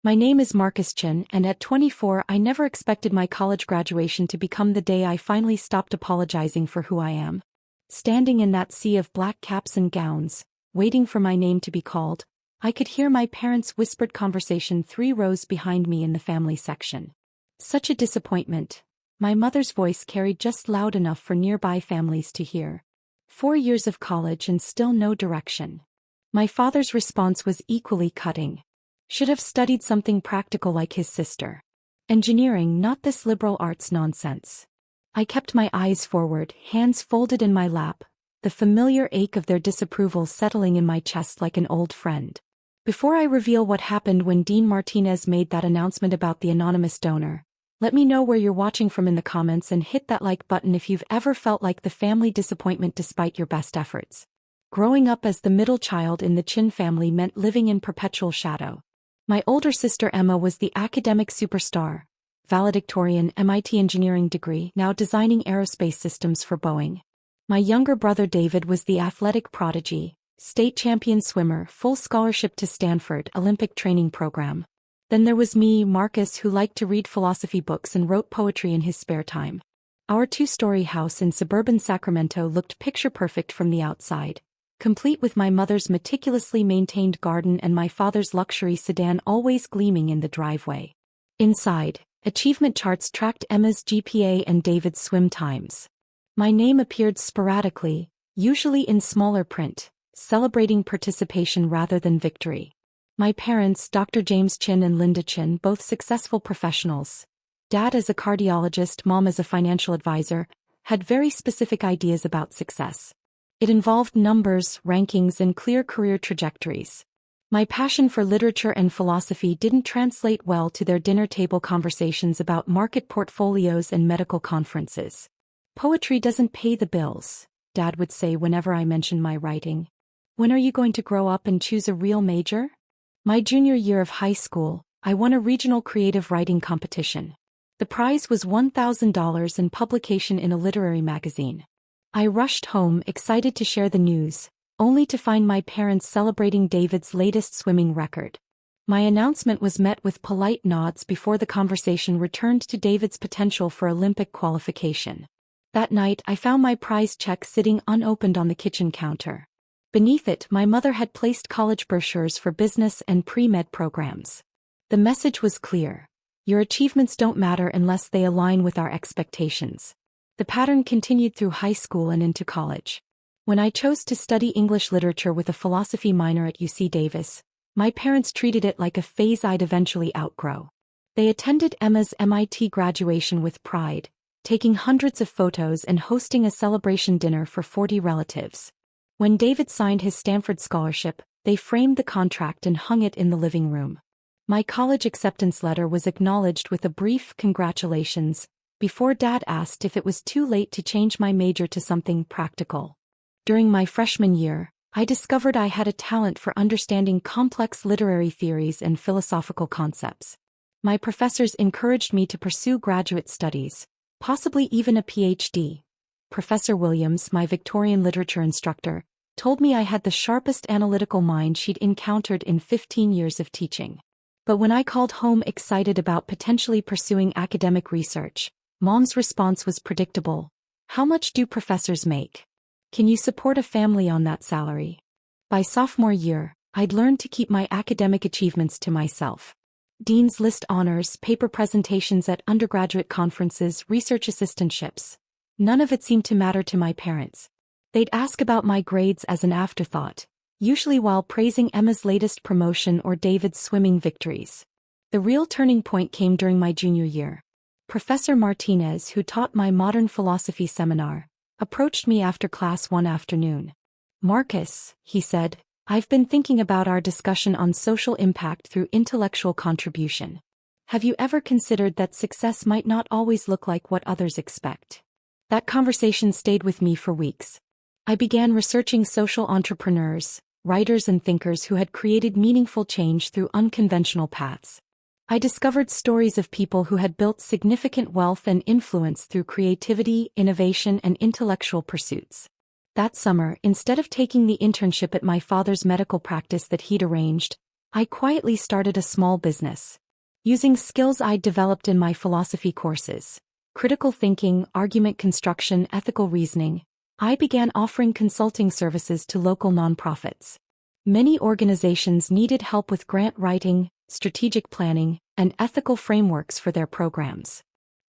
My name is Marcus Chin, and at 24 I never expected my college graduation to become the day I finally stopped apologizing for who I am. Standing in that sea of black caps and gowns, waiting for my name to be called, I could hear my parents' whispered conversation 3 rows behind me in the family section. Such a disappointment. My mother's voice carried just loud enough for nearby families to hear. 4 years of college and still no direction. My father's response was equally cutting. Should have studied something practical like his sister. Engineering, not this liberal arts nonsense. I kept my eyes forward, hands folded in my lap, the familiar ache of their disapproval settling in my chest like an old friend. Before I reveal what happened when Dean Martinez made that announcement about the anonymous donor, let me know where you're watching from in the comments and hit that like button if you've ever felt like the family disappointment despite your best efforts. Growing up as the middle child in the Chin family meant living in perpetual shadow. My older sister Emma was the academic superstar, valedictorian MIT engineering degree, now designing aerospace systems for Boeing. My younger brother David was the athletic prodigy, state champion swimmer, full scholarship to Stanford Olympic training program. Then there was me, Marcus, who liked to read philosophy books and wrote poetry in his spare time. Our 2-story house in suburban Sacramento looked picture-perfect from the outside, complete with my mother's meticulously maintained garden and my father's luxury sedan always gleaming in the driveway. Inside, achievement charts tracked Emma's GPA and David's swim times. My name appeared sporadically, usually in smaller print, celebrating participation rather than victory. My parents, Dr. James Chin and Linda Chin, both successful professionals, Dad as a cardiologist, Mom as a financial advisor, had very specific ideas about success. It involved numbers, rankings, and clear career trajectories. My passion for literature and philosophy didn't translate well to their dinner table conversations about market portfolios and medical conferences. Poetry doesn't pay the bills, Dad would say whenever I mentioned my writing. When are you going to grow up and choose a real major? My junior year of high school, I won a regional creative writing competition. The prize was $1,000 and publication in a literary magazine. I rushed home, excited to share the news, only to find my parents celebrating David's latest swimming record. My announcement was met with polite nods before the conversation returned to David's potential for Olympic qualification. That night I found my prize check sitting unopened on the kitchen counter. Beneath it, my mother had placed college brochures for business and pre-med programs. The message was clear. Your achievements don't matter unless they align with our expectations. The pattern continued through high school and into college. When I chose to study English literature with a philosophy minor at UC Davis, my parents treated it like a phase I'd eventually outgrow. They attended Emma's MIT graduation with pride, taking hundreds of photos and hosting a celebration dinner for 40 relatives. When David signed his Stanford scholarship, they framed the contract and hung it in the living room. My college acceptance letter was acknowledged with a brief congratulations, before Dad asked if it was too late to change my major to something practical. During my freshman year, I discovered I had a talent for understanding complex literary theories and philosophical concepts. My professors encouraged me to pursue graduate studies, possibly even a PhD. Professor Williams, my Victorian literature instructor, told me I had the sharpest analytical mind she'd encountered in 15 years of teaching. But when I called home excited about potentially pursuing academic research, Mom's response was predictable. How much do professors make? Can you support a family on that salary? By sophomore year, I'd learned to keep my academic achievements to myself. Dean's List honors, paper presentations at undergraduate conferences, research assistantships. None of it seemed to matter to my parents. They'd ask about my grades as an afterthought, usually while praising Emma's latest promotion or David's swimming victories. The real turning point came during my junior year. Professor Martinez, who taught my modern philosophy seminar, approached me after class one afternoon. "Marcus," he said, "I've been thinking about our discussion on social impact through intellectual contribution. Have you ever considered that success might not always look like what others expect?" That conversation stayed with me for weeks. I began researching social entrepreneurs, writers and thinkers who had created meaningful change through unconventional paths. I discovered stories of people who had built significant wealth and influence through creativity, innovation, and intellectual pursuits. That summer, instead of taking the internship at my father's medical practice that he'd arranged, I quietly started a small business. Using skills I'd developed in my philosophy courses, critical thinking, argument construction, ethical reasoning, I began offering consulting services to local nonprofits. Many organizations needed help with grant writing, strategic planning, and ethical frameworks for their programs.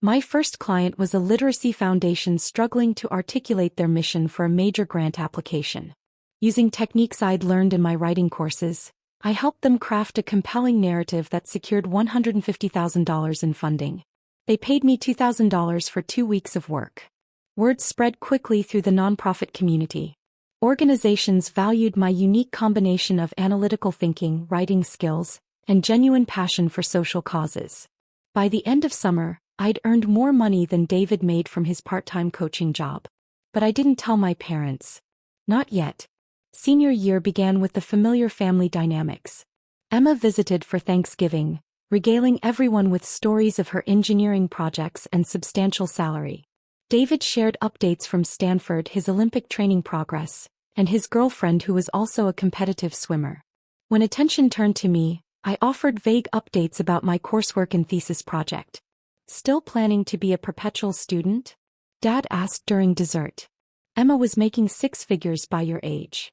My first client was a literacy foundation struggling to articulate their mission for a major grant application. Using techniques I'd learned in my writing courses, I helped them craft a compelling narrative that secured $150,000 in funding. They paid me $2,000 for 2 weeks of work. Word spread quickly through the nonprofit community. Organizations valued my unique combination of analytical thinking, writing skills, and genuine passion for social causes. By the end of summer, I'd earned more money than David made from his part-time coaching job. But I didn't tell my parents. Not yet. Senior year began with the familiar family dynamics. Emma visited for Thanksgiving, regaling everyone with stories of her engineering projects and substantial salary. David shared updates from Stanford, his Olympic training progress, and his girlfriend who was also a competitive swimmer. When attention turned to me, I offered vague updates about my coursework and thesis project. Still planning to be a perpetual student? Dad asked during dessert. Emma was making 6 figures by your age.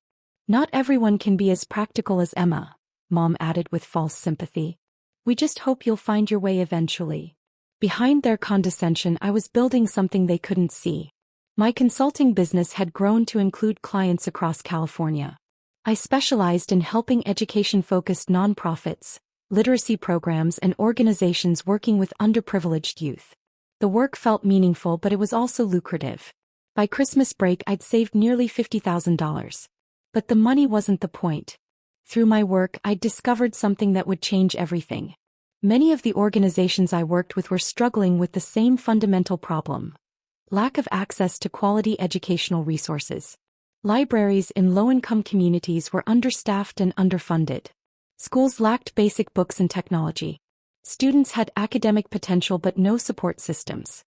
Not everyone can be as practical as Emma, Mom added with false sympathy. We just hope you'll find your way eventually. Behind their condescension, I was building something they couldn't see. My consulting business had grown to include clients across California. I specialized in helping education-focused nonprofits, literacy programs, and organizations working with underprivileged youth. The work felt meaningful, but it was also lucrative. By Christmas break, I'd saved nearly $50,000. But the money wasn't the point. Through my work, I'd discovered something that would change everything. Many of the organizations I worked with were struggling with the same fundamental problem: lack of access to quality educational resources. Libraries in low-income communities were understaffed and underfunded. Schools lacked basic books and technology. Students had academic potential but no support systems.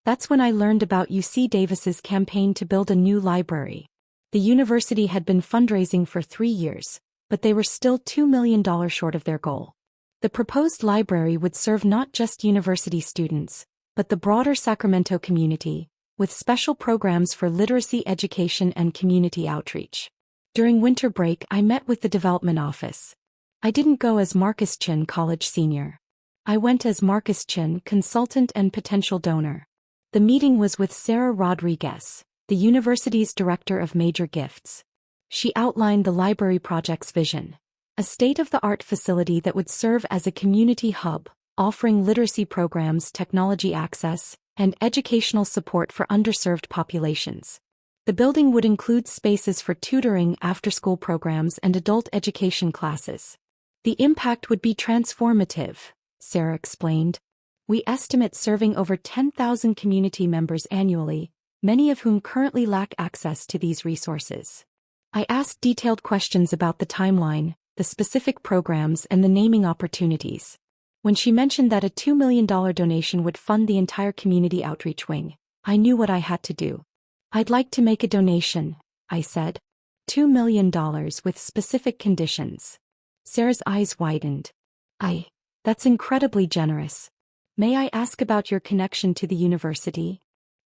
That's when I learned about UC Davis's campaign to build a new library. The university had been fundraising for 3 years, but they were still $2 million short of their goal. The proposed library would serve not just university students, but the broader Sacramento community, with special programs for literacy education and community outreach. During winter break, I met with the development office. I didn't go as Marcus Chin, college senior. I went as Marcus Chin, consultant and potential donor. The meeting was with Sarah Rodriguez, the university's director of major gifts. She outlined the library project's vision: a state-of-the-art facility that would serve as a community hub, offering literacy programs, technology access, and educational support for underserved populations. The building would include spaces for tutoring, after-school programs, and adult education classes. The impact would be transformative, Sarah explained. We estimate serving over 10,000 community members annually, many of whom currently lack access to these resources. I asked detailed questions about the timeline, the specific programs, and the naming opportunities. When she mentioned that a $2 million donation would fund the entire community outreach wing, I knew what I had to do. I'd like to make a donation, I said. $2 million with specific conditions. Sarah's eyes widened. That's incredibly generous. May I ask about your connection to the university?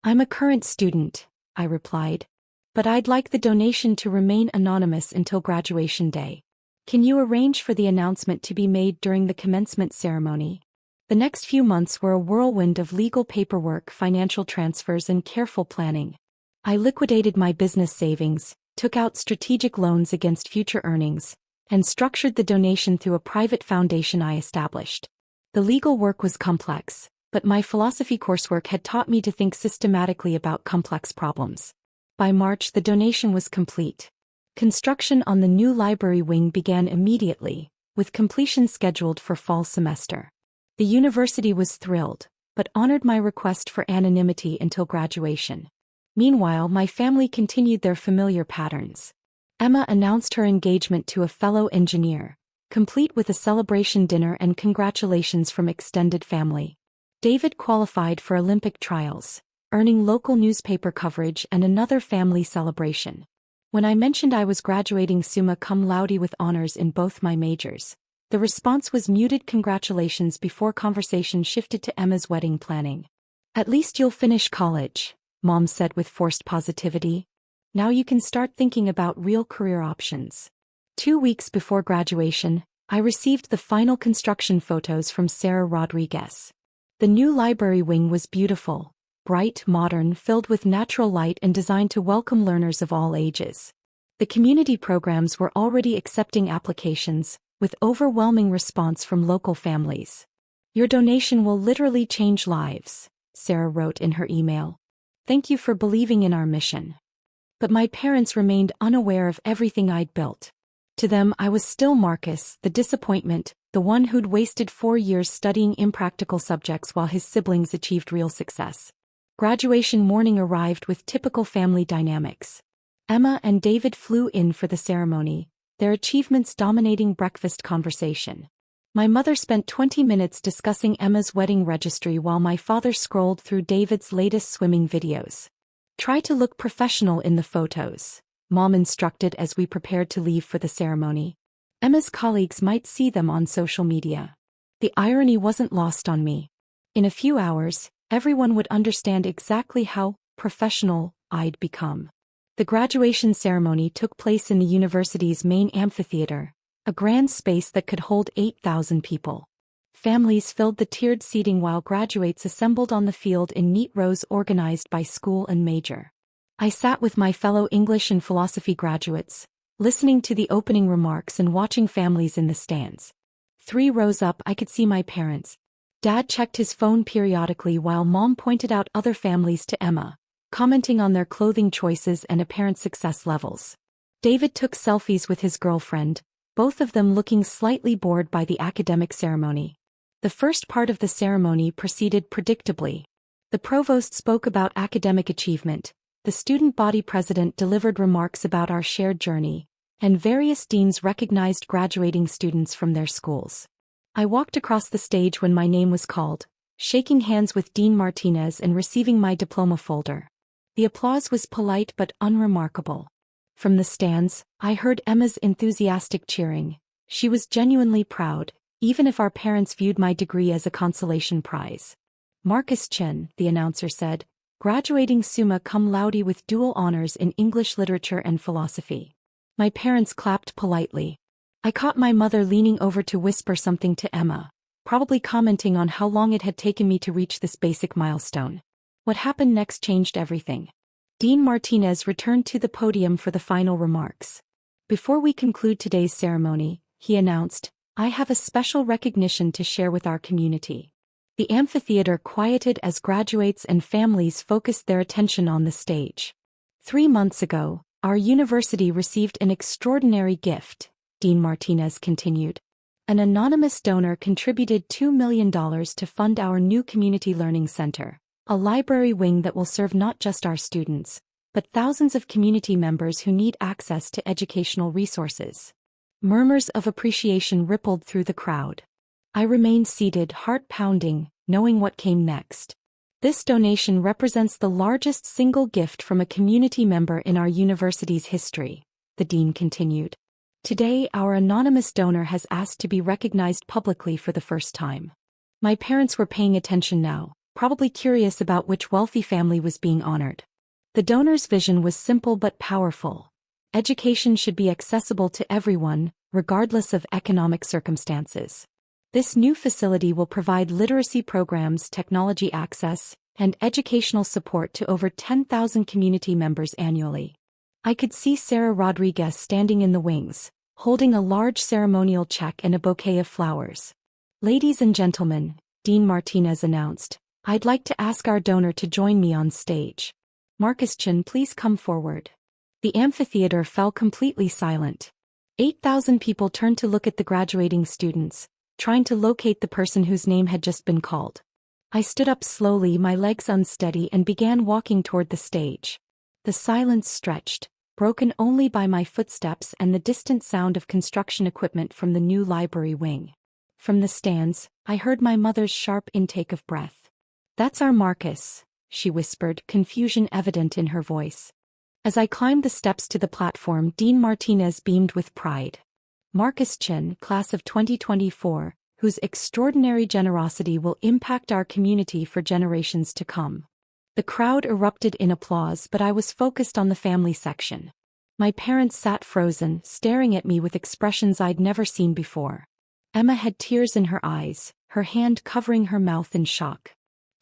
I'm a current student, I replied. But I'd like the donation to remain anonymous until graduation day. Can you arrange for the announcement to be made during the commencement ceremony? The next few months were a whirlwind of legal paperwork, financial transfers, and careful planning. I liquidated my business savings, took out strategic loans against future earnings, and structured the donation through a private foundation I established. The legal work was complex, but my philosophy coursework had taught me to think systematically about complex problems. By March, the donation was complete. Construction on the new library wing began immediately, with completion scheduled for fall semester. The university was thrilled, but honored my request for anonymity until graduation. Meanwhile, my family continued their familiar patterns. Emma announced her engagement to a fellow engineer, complete with a celebration dinner and congratulations from extended family. David qualified for Olympic trials, earning local newspaper coverage and another family celebration. When I mentioned I was graduating summa cum laude with honors in both my majors, The response was muted congratulations before conversation shifted to Emma's wedding planning. "At least you'll finish college," Mom said with forced positivity. "Now you can start thinking about real career options." 2 weeks before graduation, I received the final construction photos from Sarah Rodriguez. The new library wing was beautiful, bright, modern, filled with natural light and designed to welcome learners of all ages. The community programs were already accepting applications, with overwhelming response from local families. "Your donation will literally change lives," Sarah wrote in her email. "Thank you for believing in our mission." But my parents remained unaware of everything I'd built. To them, I was still Marcus, the disappointment, the one who'd wasted 4 years studying impractical subjects while his siblings achieved real success. Graduation morning arrived with typical family dynamics. Emma and David flew in for the ceremony, their achievements dominating breakfast conversation. My mother spent 20 minutes discussing Emma's wedding registry while my father scrolled through David's latest swimming videos. "Try to look professional in the photos," Mom instructed as we prepared to leave for the ceremony. Emma's colleagues might see them on social media. The irony wasn't lost on me. In a few hours, everyone would understand exactly how professional I'd become. The graduation ceremony took place in the university's main amphitheater, a grand space that could hold 8,000 people. Families filled the tiered seating while graduates assembled on the field in neat rows organized by school and major. I sat with my fellow English and philosophy graduates, listening to the opening remarks and watching families in the stands. 3 rows up I could see my parents. Dad checked his phone periodically while Mom pointed out other families to Emma, commenting on their clothing choices and apparent success levels. David took selfies with his girlfriend, both of them looking slightly bored by the academic ceremony. The first part of the ceremony proceeded predictably. The provost spoke about academic achievement, the student body president delivered remarks about our shared journey, and various deans recognized graduating students from their schools. I walked across the stage when my name was called, shaking hands with Dean Martinez and receiving my diploma folder. The applause was polite but unremarkable. From the stands, I heard Emma's enthusiastic cheering. She was genuinely proud, even if our parents viewed my degree as a consolation prize. "Marcus Chen," the announcer said, "graduating summa cum laude with dual honors in English literature and philosophy." My parents clapped politely. I caught my mother leaning over to whisper something to Emma, probably commenting on how long it had taken me to reach this basic milestone. What happened next changed everything. Dean Martinez returned to the podium for the final remarks. "Before we conclude today's ceremony," he announced, "I have a special recognition to share with our community." The amphitheater quieted as graduates and families focused their attention on the stage. 3 months ago, our university received an extraordinary gift, Dean Martinez continued. An anonymous donor contributed $2 million to fund our new community learning center, a library wing that will serve not just our students, but thousands of community members who need access to educational resources. Murmurs of appreciation rippled through the crowd. I remained seated, heart pounding, knowing what came next. This donation represents the largest single gift from a community member in our university's history, the dean continued. Today, our anonymous donor has asked to be recognized publicly for the first time. My parents were paying attention now, probably curious about which wealthy family was being honored. The donor's vision was simple but powerful. Education should be accessible to everyone, regardless of economic circumstances. This new facility will provide literacy programs, technology access, and educational support to over 10,000 community members annually. I could see Sarah Rodriguez standing in the wings, holding a large ceremonial check and a bouquet of flowers. "Ladies and gentlemen," Dean Martinez announced, "I'd like to ask our donor to join me on stage. Marcus Chen, please come forward." The amphitheater fell completely silent. 8,000 people turned to look at the graduating students, trying to locate the person whose name had just been called. I stood up slowly, my legs unsteady, and began walking toward the stage. The silence stretched, broken only by my footsteps and the distant sound of construction equipment from the new library wing. From the stands, I heard my mother's sharp intake of breath. "That's our Marcus," she whispered, confusion evident in her voice. As I climbed the steps to the platform, Dean Martinez beamed with pride. Marcus Chin, class of 2024, whose extraordinary generosity will impact our community for generations to come. The crowd erupted in applause, but I was focused on the family section. My parents sat frozen, staring at me with expressions I'd never seen before. Emma had tears in her eyes, her hand covering her mouth in shock.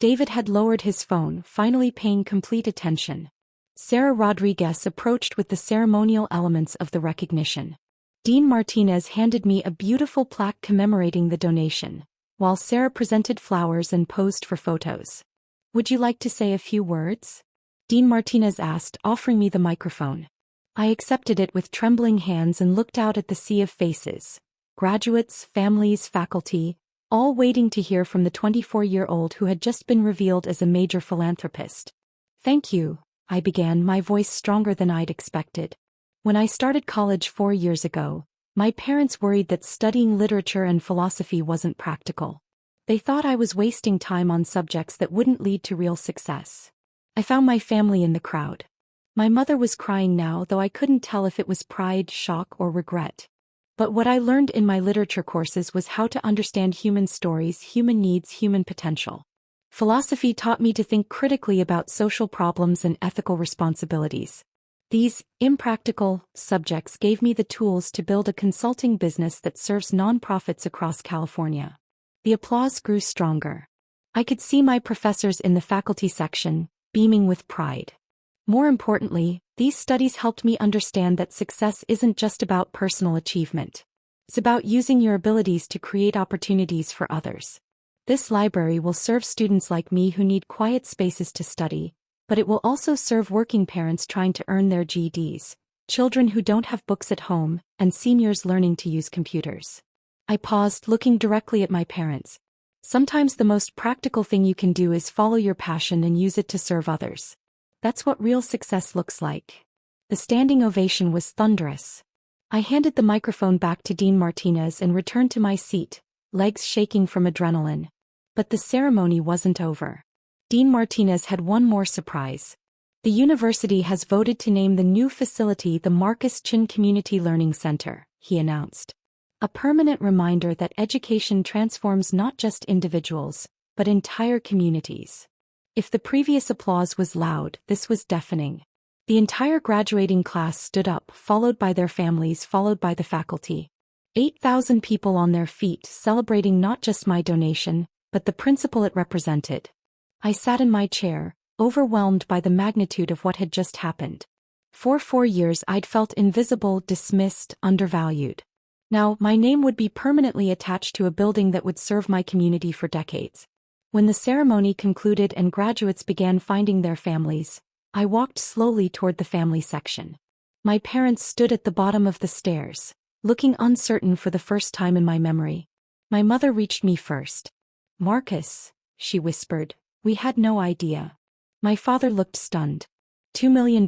David had lowered his phone, finally paying complete attention. Sarah Rodriguez approached with the ceremonial elements of the recognition. Dean Martinez handed me a beautiful plaque commemorating the donation, while Sarah presented flowers and posed for photos. "Would you like to say a few words?" Dean Martinez asked, offering me the microphone. I accepted it with trembling hands and looked out at the sea of faces. Graduates, families, faculty, all waiting to hear from the 24-year-old who had just been revealed as a major philanthropist. "Thank you," I began, my voice stronger than I'd expected. "When I started college 4 years ago, my parents worried that studying literature and philosophy wasn't practical. They thought I was wasting time on subjects that wouldn't lead to real success." I found my family in the crowd. My mother was crying now, though I couldn't tell if it was pride, shock, or regret. But what I learned in my literature courses was how to understand human stories, human needs, human potential. Philosophy taught me to think critically about social problems and ethical responsibilities. These impractical subjects gave me the tools to build a consulting business that serves nonprofits across California. The applause grew stronger. I could see my professors in the faculty section, beaming with pride. More importantly, these studies helped me understand that success isn't just about personal achievement. It's about using your abilities to create opportunities for others. This library will serve students like me who need quiet spaces to study, but it will also serve working parents trying to earn their GEDs, children who don't have books at home, and seniors learning to use computers. I paused, looking directly at my parents. Sometimes the most practical thing you can do is follow your passion and use it to serve others. That's what real success looks like. The standing ovation was thunderous. I handed the microphone back to Dean Martinez and returned to my seat, legs shaking from adrenaline. But the ceremony wasn't over. Dean Martinez had one more surprise. The university has voted to name the new facility the Marcus Chin Community Learning Center, he announced. A permanent reminder that education transforms not just individuals, but entire communities. If the previous applause was loud, this was deafening. The entire graduating class stood up, followed by their families, followed by the faculty. 8,000 people on their feet, celebrating not just my donation, but the principle it represented. I sat in my chair, overwhelmed by the magnitude of what had just happened. For 4 years I'd felt invisible, dismissed, undervalued. Now, my name would be permanently attached to a building that would serve my community for decades. When the ceremony concluded and graduates began finding their families, I walked slowly toward the family section. My parents stood at the bottom of the stairs, looking uncertain for the first time in my memory. My mother reached me first. "Marcus," she whispered, "we had no idea." My father looked stunned. $2 million?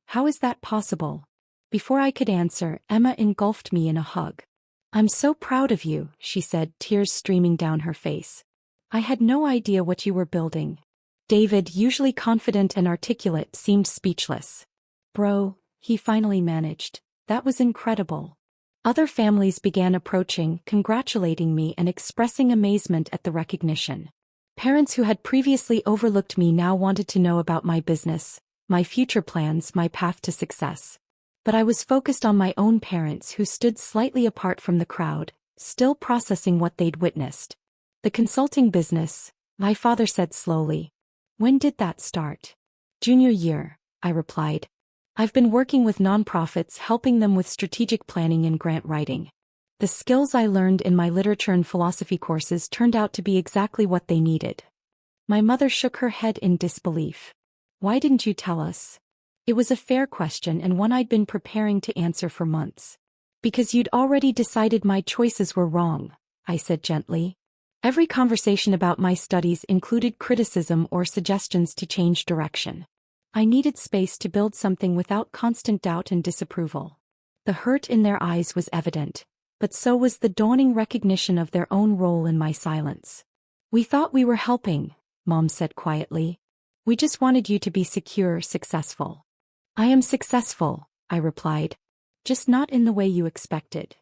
How is that possible? Before I could answer, Emma engulfed me in a hug. "I'm so proud of you," she said, tears streaming down her face. "I had no idea what you were building." David, usually confident and articulate, seemed speechless. "Bro," he finally managed, "that was incredible." Other families began approaching, congratulating me and expressing amazement at the recognition. Parents who had previously overlooked me now wanted to know about my business, my future plans, my path to success. But I was focused on my own parents, who stood slightly apart from the crowd, still processing what they'd witnessed. "The consulting business," my father said slowly. "When did that start?" "Junior year," I replied. "I've been working with nonprofits, helping them with strategic planning and grant writing. The skills I learned in my literature and philosophy courses turned out to be exactly what they needed." My mother shook her head in disbelief. "Why didn't you tell us?" It was a fair question and one I'd been preparing to answer for months. "Because you'd already decided my choices were wrong," I said gently. Every conversation about my studies included criticism or suggestions to change direction. I needed space to build something without constant doubt and disapproval. The hurt in their eyes was evident, but so was the dawning recognition of their own role in my silence. "We thought we were helping," Mom said quietly. "We just wanted you to be secure, successful." "I am successful," I replied. "Just not in the way you expected."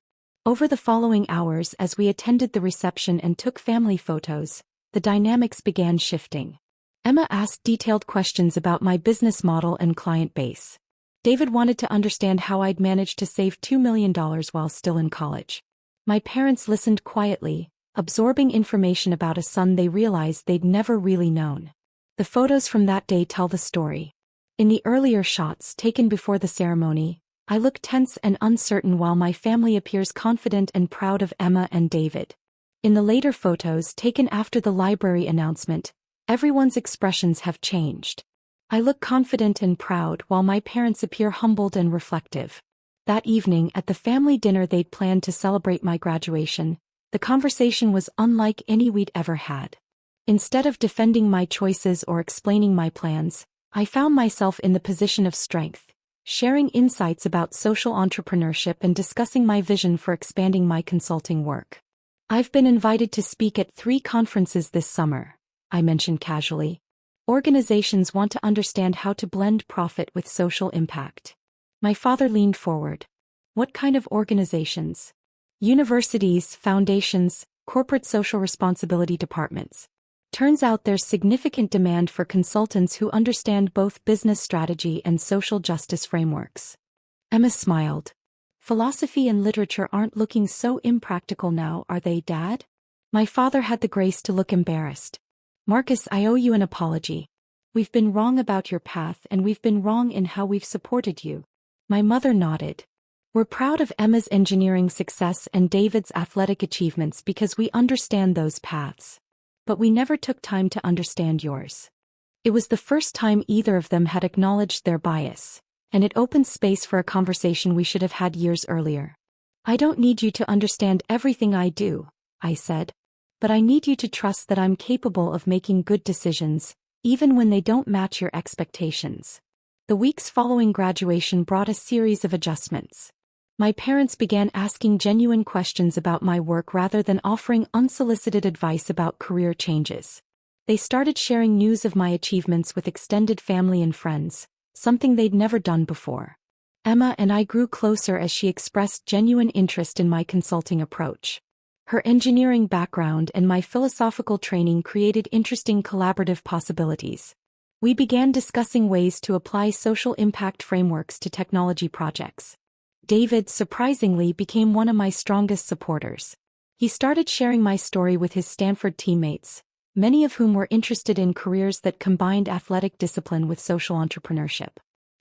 Over the following hours, as we attended the reception and took family photos, the dynamics began shifting. Emma asked detailed questions about my business model and client base. David wanted to understand how I'd managed to save $2 million while still in college. My parents listened quietly, absorbing information about a son they realized they'd never really known. The photos from that day tell the story. In the earlier shots taken before the ceremony, I look tense and uncertain while my family appears confident and proud of Emma and David. In the later photos taken after the library announcement, everyone's expressions have changed. I look confident and proud while my parents appear humbled and reflective. That evening at the family dinner they'd planned to celebrate my graduation, the conversation was unlike any we'd ever had. Instead of defending my choices or explaining my plans, I found myself in the position of strength, sharing insights about social entrepreneurship and discussing my vision for expanding my consulting work. I've been invited to speak at 3 conferences this summer, I mentioned casually. Organizations want to understand how to blend profit with social impact. My father leaned forward. What kind of organizations? Universities, foundations, corporate social responsibility departments. Turns out there's significant demand for consultants who understand both business strategy and social justice frameworks. Emma smiled. Philosophy and literature aren't looking so impractical now, are they, Dad? My father had the grace to look embarrassed. Marcus, I owe you an apology. We've been wrong about your path and we've been wrong in how we've supported you. My mother nodded. We're proud of Emma's engineering success and David's athletic achievements because we understand those paths. But we never took time to understand yours. It was the first time either of them had acknowledged their bias, and it opened space for a conversation we should have had years earlier. I don't need you to understand everything I do, I said. But I need you to trust that I'm capable of making good decisions, even when they don't match your expectations. The weeks following graduation brought a series of adjustments. My parents began asking genuine questions about my work rather than offering unsolicited advice about career changes. They started sharing news of my achievements with extended family and friends, something they'd never done before. Emma and I grew closer as she expressed genuine interest in my consulting approach. Her engineering background and my philosophical training created interesting collaborative possibilities. We began discussing ways to apply social impact frameworks to technology projects. David, surprisingly, became one of my strongest supporters. He started sharing my story with his Stanford teammates, many of whom were interested in careers that combined athletic discipline with social entrepreneurship.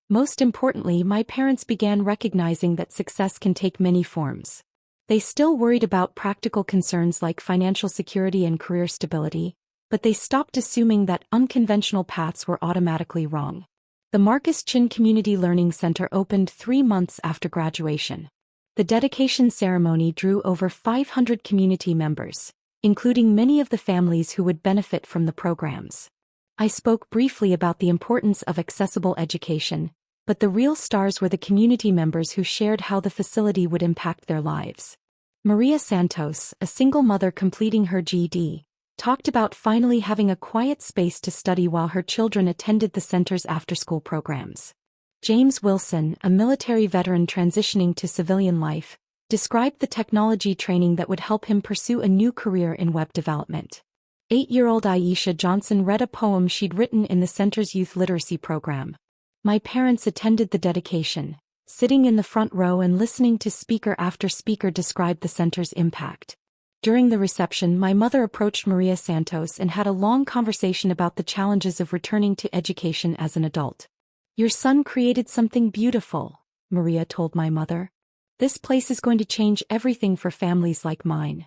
Most importantly, my parents began recognizing that success can take many forms. They still worried about practical concerns like financial security and career stability, but they stopped assuming that unconventional paths were automatically wrong. The Marcus Chin Community Learning Center opened 3 months after graduation. The dedication ceremony drew over 500 community members, including many of the families who would benefit from the programs. I spoke briefly about the importance of accessible education, but the real stars were the community members who shared how the facility would impact their lives. Maria Santos, a single mother completing her GED, talked about finally having a quiet space to study while her children attended the center's after-school programs. James Wilson, a military veteran transitioning to civilian life, described the technology training that would help him pursue a new career in web development. 8-year-old Aisha Johnson read a poem she'd written in the center's youth literacy program. My parents attended the dedication, sitting in the front row and listening to speaker after speaker describe the center's impact. During the reception, my mother approached Maria Santos and had a long conversation about the challenges of returning to education as an adult. Your son created something beautiful, Maria told my mother. This place is going to change everything for families like mine.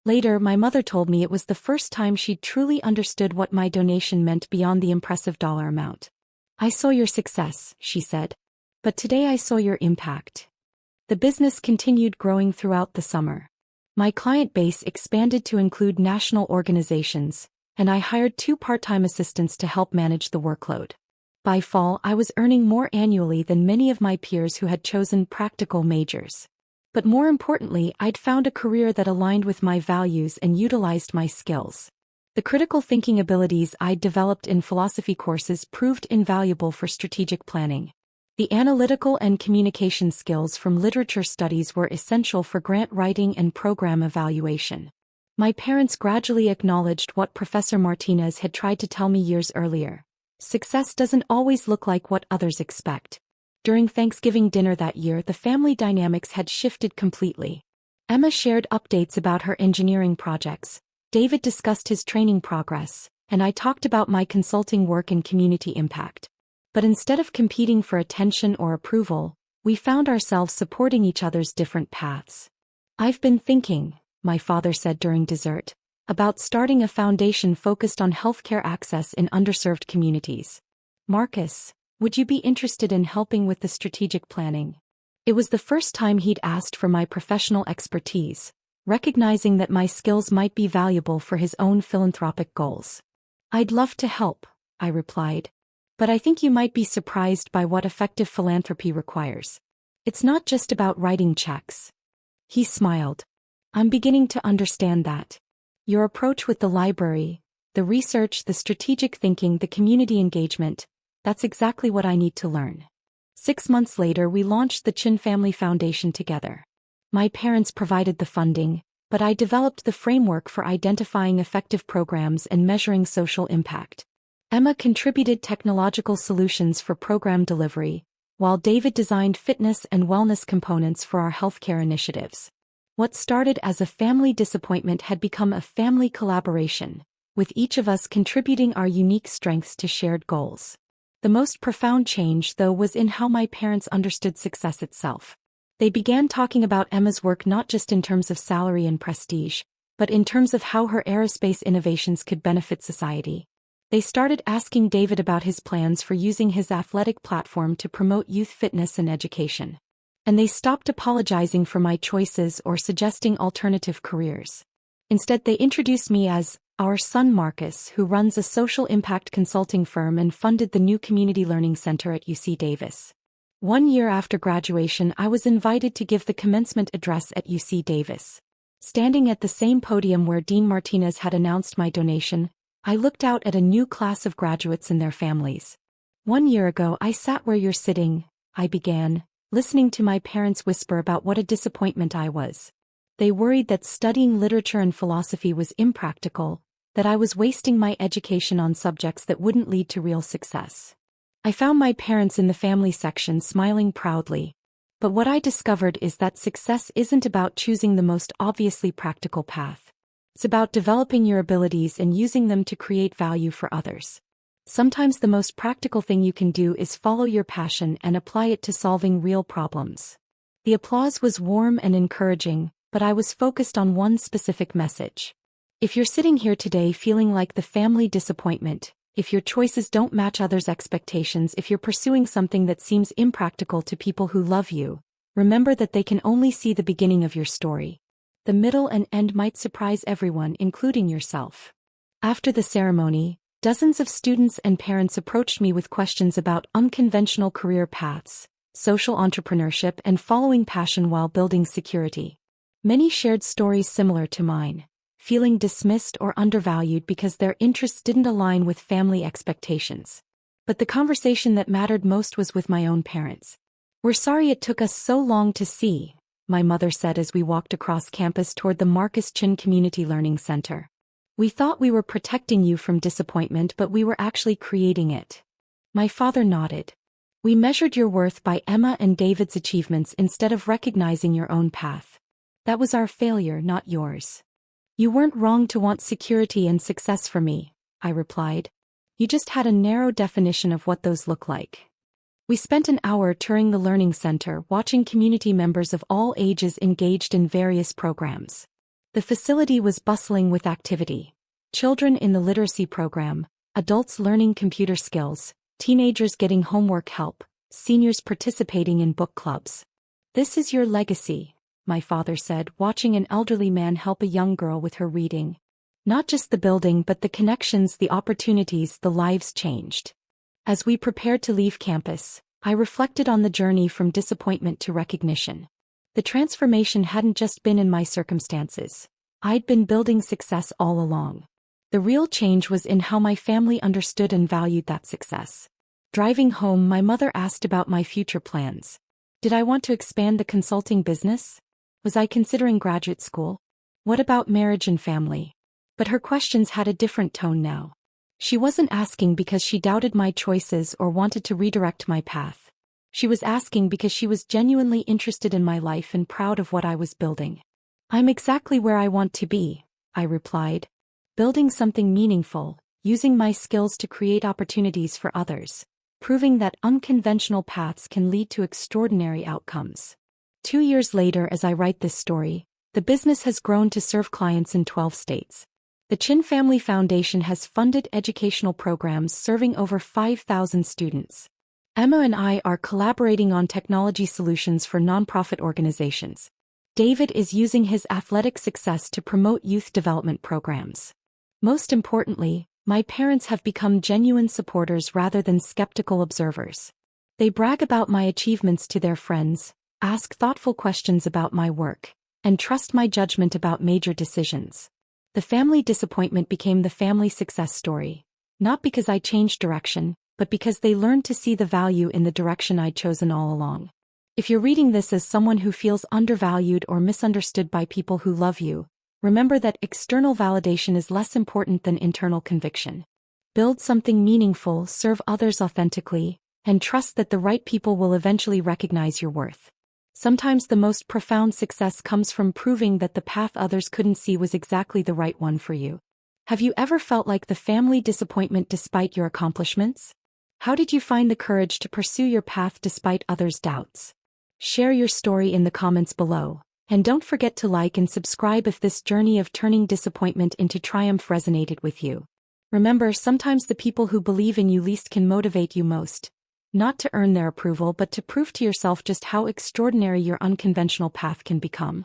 Later, my mother told me it was the first time she'd truly understood what my donation meant beyond the impressive dollar amount. I saw your success, she said. But today I saw your impact. The business continued growing throughout the summer. My client base expanded to include national organizations, and I hired 2 part-time assistants to help manage the workload. By fall, I was earning more annually than many of my peers who had chosen practical majors. But more importantly, I'd found a career that aligned with my values and utilized my skills. The critical thinking abilities I'd developed in philosophy courses proved invaluable for strategic planning. The analytical and communication skills from literature studies were essential for grant writing and program evaluation. My parents gradually acknowledged what Professor Martinez had tried to tell me years earlier. Success doesn't always look like what others expect. During Thanksgiving dinner that year, the family dynamics had shifted completely. Emma shared updates about her engineering projects, David discussed his training progress, and I talked about my consulting work and community impact. But instead of competing for attention or approval, we found ourselves supporting each other's different paths. "I've been thinking," my father said during dessert, "about starting a foundation focused on healthcare access in underserved communities. Marcus, would you be interested in helping with the strategic planning?" It was the first time he'd asked for my professional expertise, recognizing that my skills might be valuable for his own philanthropic goals. "I'd love to help," I replied. "But I think you might be surprised by what effective philanthropy requires. It's not just about writing checks." He smiled. "I'm beginning to understand that. Your approach with the library, the research, the strategic thinking, the community engagement, that's exactly what I need to learn." 6 months later, we launched the Chin Family Foundation together. My parents provided the funding, but I developed the framework for identifying effective programs and measuring social impact. Emma contributed technological solutions for program delivery, while David designed fitness and wellness components for our healthcare initiatives. What started as a family disappointment had become a family collaboration, with each of us contributing our unique strengths to shared goals. The most profound change, though, was in how my parents understood success itself. They began talking about Emma's work not just in terms of salary and prestige, but in terms of how her aerospace innovations could benefit society. They started asking David about his plans for using his athletic platform to promote youth fitness and education. And they stopped apologizing for my choices or suggesting alternative careers. Instead, they introduced me as our son Marcus, who runs a social impact consulting firm and funded the new Community Learning Center at UC Davis. 1 year after graduation, I was invited to give the commencement address at UC Davis. Standing at the same podium where Dean Martinez had announced my donation, I looked out at a new class of graduates and their families. "1 year ago, I sat where you're sitting," I began, listening to my parents whisper about what a disappointment I was. They worried that studying literature and philosophy was impractical, that I was wasting my education on subjects that wouldn't lead to real success. I found my parents in the family section smiling proudly. But what I discovered is that success isn't about choosing the most obviously practical path. It's about developing your abilities and using them to create value for others. Sometimes the most practical thing you can do is follow your passion and apply it to solving real problems. The applause was warm and encouraging, but I was focused on one specific message. If you're sitting here today feeling like the family disappointment, if your choices don't match others' expectations, if you're pursuing something that seems impractical to people who love you, remember that they can only see the beginning of your story. The middle and end might surprise everyone, including yourself. After the ceremony, dozens of students and parents approached me with questions about unconventional career paths, social entrepreneurship, and following passion while building security. Many shared stories similar to mine, feeling dismissed or undervalued because their interests didn't align with family expectations. But the conversation that mattered most was with my own parents. "We're sorry it took us so long to see," my mother said as we walked across campus toward the Marcus Chin Community Learning Center. "We thought we were protecting you from disappointment, but we were actually creating it." My father nodded. "We measured your worth by Emma and David's achievements instead of recognizing your own path. That was our failure, not yours. You weren't wrong to want security and success for me," I replied. "You just had a narrow definition of what those look like." We spent an hour touring the Learning Center, watching community members of all ages engaged in various programs. The facility was bustling with activity. Children in the literacy program, adults learning computer skills, teenagers getting homework help, seniors participating in book clubs. "This is your legacy," my father said, watching an elderly man help a young girl with her reading. Not just the building, but the connections, the opportunities, the lives changed. As we prepared to leave campus, I reflected on the journey from disappointment to recognition. The transformation hadn't just been in my circumstances. I'd been building success all along. The real change was in how my family understood and valued that success. Driving home, my mother asked about my future plans. Did I want to expand the consulting business? Was I considering graduate school? What about marriage and family? But her questions had a different tone now. She wasn't asking because she doubted my choices or wanted to redirect my path. She was asking because she was genuinely interested in my life and proud of what I was building. I'm exactly where I want to be, I replied. Building something meaningful, using my skills to create opportunities for others, proving that unconventional paths can lead to extraordinary outcomes. 2 years later, as I write this story, the business has grown to serve clients in 12 states. The Chin Family Foundation has funded educational programs serving over 5,000 students. Emma and I are collaborating on technology solutions for nonprofit organizations. David is using his athletic success to promote youth development programs. Most importantly, my parents have become genuine supporters rather than skeptical observers. They brag about my achievements to their friends, ask thoughtful questions about my work, and trust my judgment about major decisions. The family disappointment became the family success story, not because I changed direction, but because they learned to see the value in the direction I'd chosen all along. If you're reading this as someone who feels undervalued or misunderstood by people who love you, remember that external validation is less important than internal conviction. Build something meaningful, serve others authentically, and trust that the right people will eventually recognize your worth. Sometimes the most profound success comes from proving that the path others couldn't see was exactly the right one for you. Have you ever felt like the family disappointment despite your accomplishments? How did you find the courage to pursue your path despite others' doubts? Share your story in the comments below, and don't forget to like and subscribe if this journey of turning disappointment into triumph resonated with you. Remember, sometimes the people who believe in you least can motivate you most. Not to earn their approval but to prove to yourself just how extraordinary your unconventional path can become.